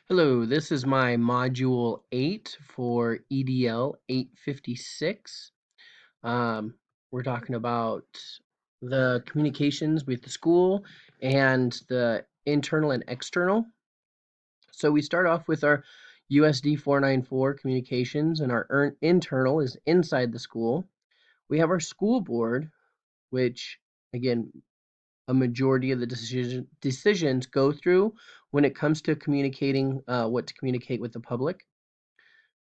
Hello, this is my module 8 for EDL 856. Um, we're talking about the communications with the school and the internal and external. So we start off with our USD 494 communications, and our internal is inside the school. We have our school board, which again, a majority of the decisions go through when it comes to communicating what to communicate with the public.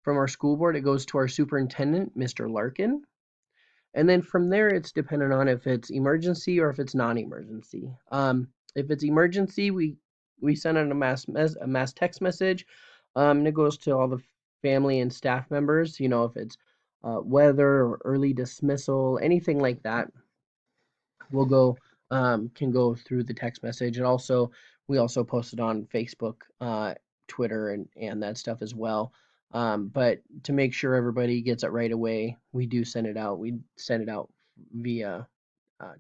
From our school board, it goes to our superintendent, Mr. Larkin. And then from there, it's dependent on if it's emergency or if it's non-emergency. If it's emergency, we send out a mass text message, and it goes to all the family and staff members. You know, if it's weather or early dismissal, anything like that, will go can go through the text message. And also, we also post it on Facebook, Twitter, and that stuff as well. But to make sure everybody gets it right away, we do send it out. We send it out via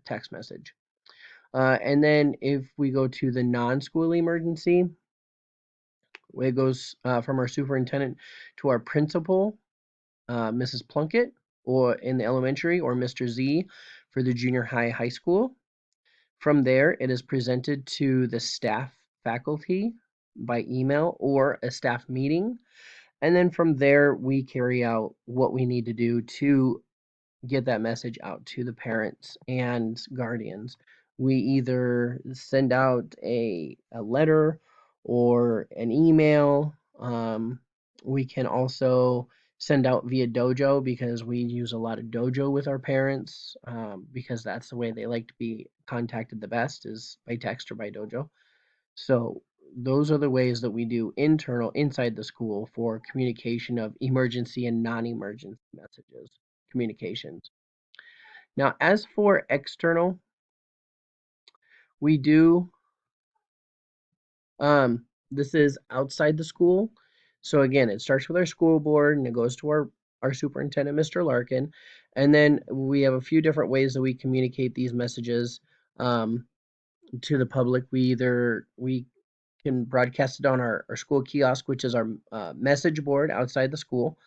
text message. And then if we go to the non-school emergency, it goes from our superintendent to our principal, Mrs. Plunkett, or in the elementary, or Mr. Z for the junior high school. From there, it is presented to the staff faculty by email or a staff meeting. And then from there, we carry out what we need to do to get that message out to the parents and guardians. We either send out a letter or an email. We can also send out via Dojo because we use a lot of Dojo with our parents, because that's the way they like to be contacted the best, is by text or by Dojo. So those are the ways that we do internal inside the school for communication of emergency and non-emergency messages, communications. Now, as for external, we do this is outside the school. So again, it starts with our school board and it goes to our superintendent, Mr. Larkin, and then we have a few different ways that we communicate these messages um, to the public. We can broadcast it on our school kiosk, which is our message board outside the school.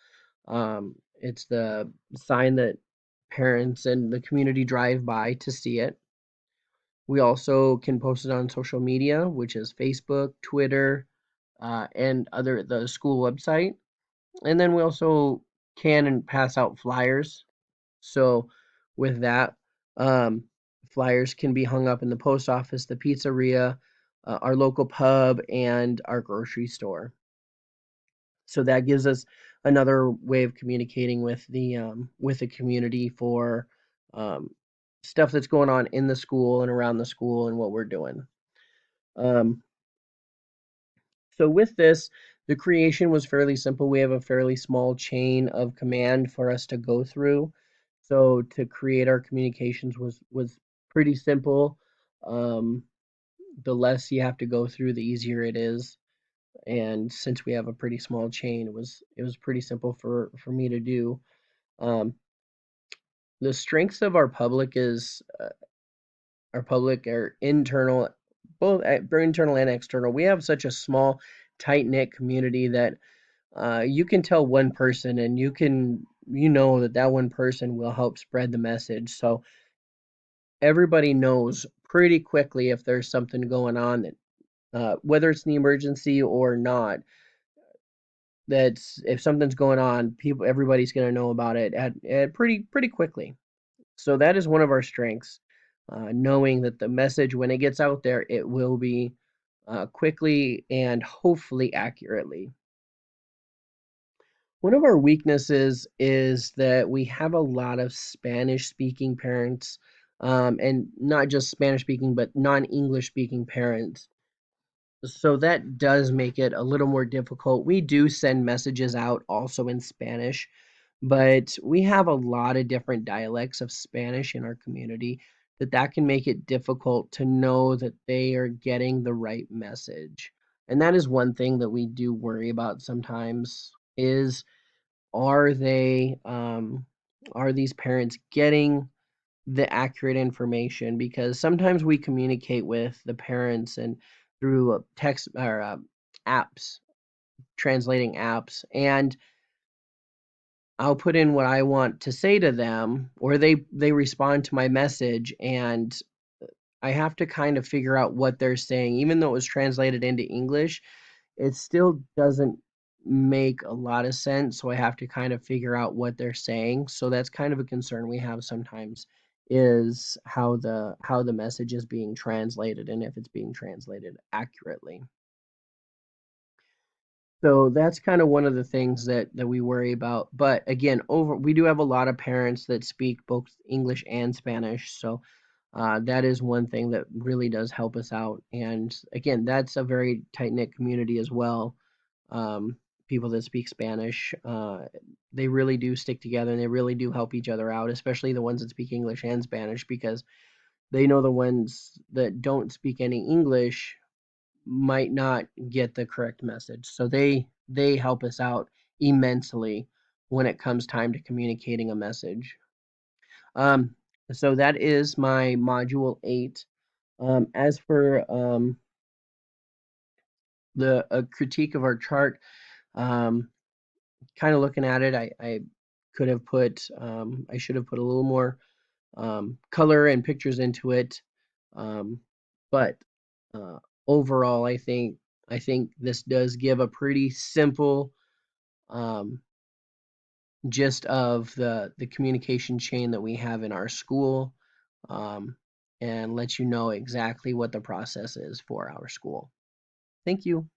It's the sign that parents and the community drive by to see it. We also can post it on social media, which is Facebook, Twitter, and the school website. And then we also can and pass out flyers. So with that, um, flyers can be hung up in the post office, the pizzeria, our local pub, and our grocery store. So that gives us another way of communicating with the community for um, stuff that's going on in the school and around the school and what we're doing. Um, so with this, the creation was fairly simple. We have a fairly small chain of command for us to go through. So to create our communications was pretty simple. Um, the less you have to go through, the easier it is. And since we have a pretty small chain, it was pretty simple for me to do. Um, the strengths of our public are internal, both internal and external. We have such a small, tight knit community that you can tell one person, and you know that one person will help spread the message. So everybody knows pretty quickly if there's something going on that, whether it's an emergency or not, that's if something's going on, everybody's going to know about it at pretty quickly. So that is one of our strengths, knowing that the message, when it gets out there, it will be quickly and hopefully accurately. One of our weaknesses is that we have a lot of Spanish speaking parents, and not just Spanish speaking, but non English speaking parents. So that does make it a little more difficult. We do send messages out also in Spanish, but we have a lot of different dialects of Spanish in our community that can make it difficult to know that they are getting the right message. And that is one thing that we do worry about sometimes, is are they are these parents getting the accurate information? Because sometimes we communicate with the parents and through text or apps. translating apps, and I'll put in what I want to say to them, or they respond to my message, and I have to kind of figure out what they're saying. Even though it was translated into English, it still doesn't make a lot of sense, so I have to kind of figure out what they're saying. So that's kind of a concern we have sometimes, is how the message is being translated and if it's being translated accurately. So that's kind of one of the things that we worry about. But again, we do have a lot of parents that speak both English and Spanish, so that is one thing that really does help us out. And again, that's a very tight-knit community as well. People that speak Spanish, they really do stick together and they really do help each other out, especially the ones that speak English and Spanish, because they know the ones that don't speak any English might not get the correct message. So they help us out immensely when it comes time to communicating a message. Um, so that is my module 8. As for the critique of our chart, um, kind of looking at it, I could have put I should have put a little more color and pictures into it. Um, but uh, overall, I think this does give a pretty simple um, gist of the communication chain that we have in our school, um, and let you know exactly what the process is for our school. Thank you.